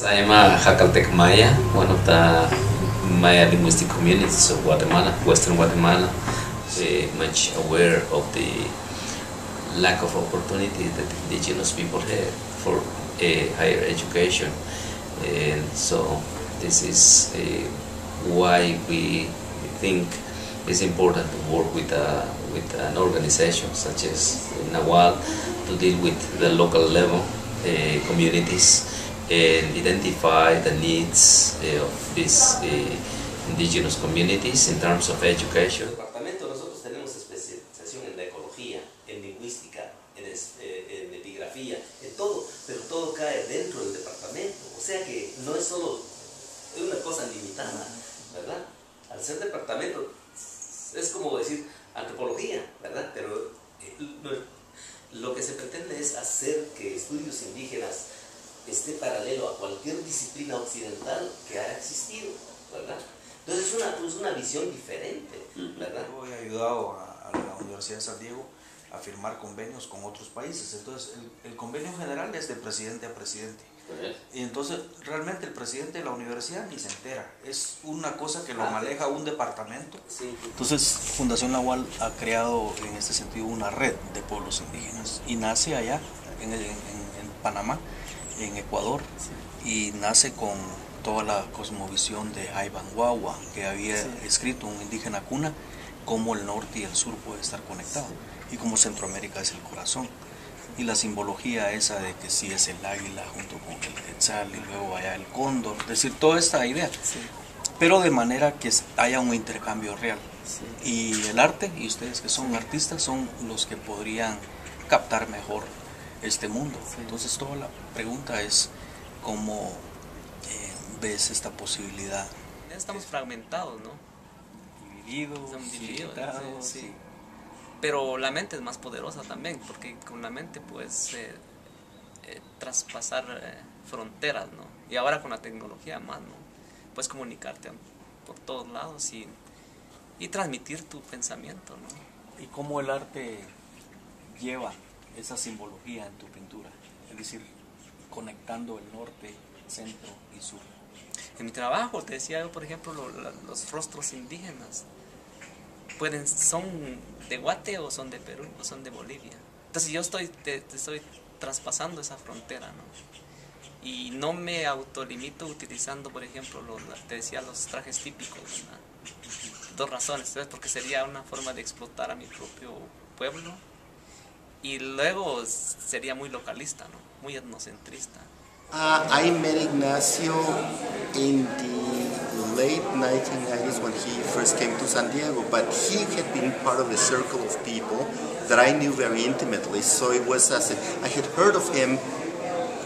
I am a Jacaltec Maya, one of the Maya linguistic communities of Guatemala, Western Guatemala, much aware of the lack of opportunity that indigenous people have for higher education. And so this is why we think it's important to work with an organization such as Nahual to deal with the local level communities and identify the needs of these indigenous communities in terms of education. En el departamento nosotros tenemos especialización en la ecología, en lingüística, en epigrafía, en todo, pero todo cae dentro del departamento. O sea que no es solo una cosa limitada, ¿verdad? Al ser departamento es como decir antropología, ¿verdad? Pero lo que se pretende es hacer que estudios indígenas esté paralelo a cualquier disciplina occidental que haya existido, ¿verdad? Entonces es una visión diferente, ¿verdad? Yo he ayudado a la Universidad de San Diego a firmar convenios con otros países. Entonces el convenio general es de presidente a presidente. Y entonces realmente el presidente de la universidad ni se entera. Es una cosa que lo maneja un departamento. Sí. Entonces Fundación Nahual ha creado en este sentido una red de pueblos indígenas y nace allá en Panamá, en Ecuador, y nace con toda la cosmovisión de Ivan Wawa, que había escrito un indígena cuna, cómo el norte y el sur pueden estar conectados y cómo Centroamérica es el corazón. Y la simbología esa de que sí es el águila junto con el quetzal y luego allá el cóndor, es decir, toda esta idea, pero de manera que haya un intercambio real. Y el arte, y ustedes que son artistas, son los que podrían captar mejor este mundo. Entonces toda la pregunta es cómo ves esta posibilidad. Estamos fragmentados, ¿no? Divididos, sí. Pero la mente es más poderosa también, porque con la mente puedes traspasar fronteras, ¿no? Y ahora con la tecnología más, ¿no? Puedes comunicarte por todos lados y transmitir tu pensamiento, ¿no? ¿Y cómo el arte lleva esa simbología en tu pintura? Es decir, conectando el norte, centro y sur. En mi trabajo, te decía yo, por ejemplo, los rostros indígenas son de Guate o son de Perú o son de Bolivia. Entonces yo te estoy traspasando esa frontera, ¿no? Y no me autolimito utilizando, por ejemplo, te decía, los trajes típicos, ¿verdad? Dos razones, ¿sabes? Porque sería una forma de explotar a mi propio pueblo y luego sería muy localista, ¿no? Muy etnocentrista. I met Ignacio in the late 1990s when he first came to San Diego, but he had been part of a circle of people that I knew very intimately, so it was as if I had heard of him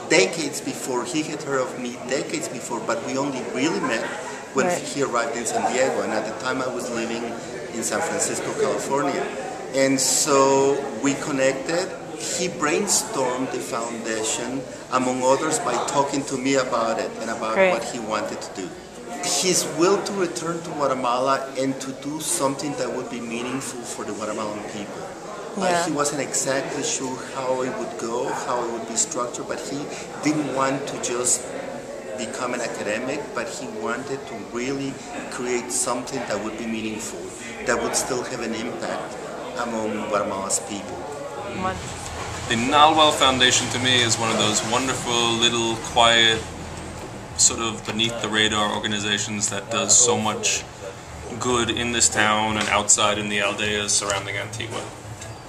decades before, he had heard of me decades before, but we only really met when he arrived in San Diego, and at the time I was living in San Francisco, California. And so we connected. He brainstormed the foundation, among others, by talking to me about it and about what he wanted to do. His will to return to Guatemala and to do something that would be meaningful for the Guatemalan people. He wasn't exactly sure how it would go, how it would be structured, but he didn't want to just become an academic, but he wanted to really create something that would be meaningful, that would still have an impact among Guatemala's people. The Nahual Foundation to me is one of those wonderful, little, quiet, sort of beneath the radar organizations that does so much good in this town and outside in the aldeas surrounding Antigua.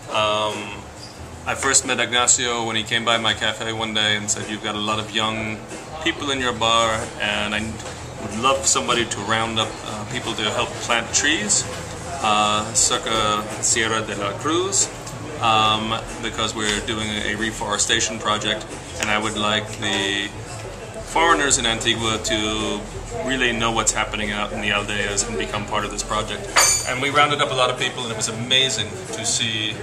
I first met Ignacio when he came by my cafe one day and said, "You've got a lot of young people in your bar and I would love somebody to round up people to help plant trees circa Sierra de la Cruz, because we're doing a reforestation project and I would like the foreigners in Antigua to really know what's happening out in the aldeas and become part of this project." And we rounded up a lot of people and it was amazing to see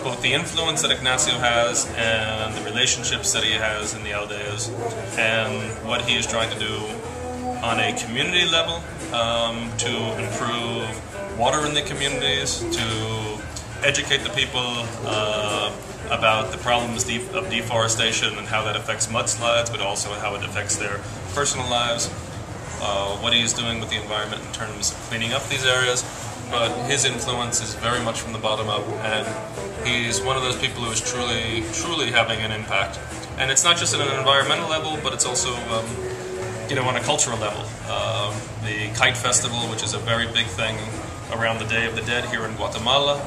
both the influence that Ignacio has and the relationships that he has in the aldeas and what he is trying to do on a community level to improve water in the communities, to educate the people about the problems of deforestation and how that affects mudslides, but also how it affects their personal lives, what he is doing with the environment in terms of cleaning up these areas. But his influence is very much from the bottom up, and he's one of those people who is truly having an impact. And it's not just at an environmental level, but it's also on a cultural level. The Kite Festival, which is a very big thing around the Day of the Dead here in Guatemala.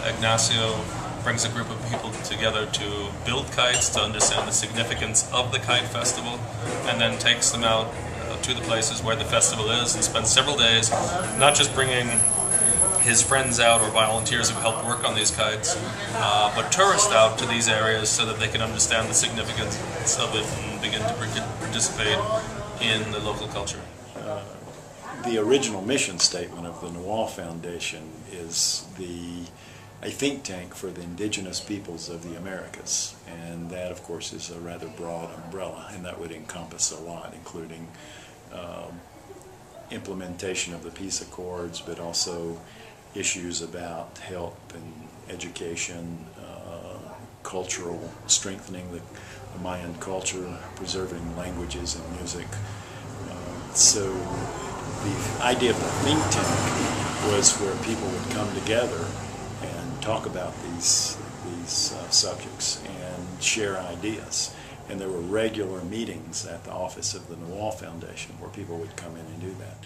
Ignacio brings a group of people together to build kites, to understand the significance of the Kite Festival, and then takes them out to the places where the festival is and spends several days not just bringing his friends out or volunteers who help work on these kites, but tourists out to these areas so that they can understand the significance of it and begin to participate in the local culture. The original mission statement of the Nahual Foundation is a think tank for the indigenous peoples of the Americas, and that of course is a rather broad umbrella, and that would encompass a lot, including implementation of the peace accords, but also issues about health and education, cultural strengthening the Mayan culture, preserving languages and music. So the idea of the think tank was where people would come together and talk about these subjects and share ideas. And there were regular meetings at the office of the Nahual Foundation where people would come in and do that.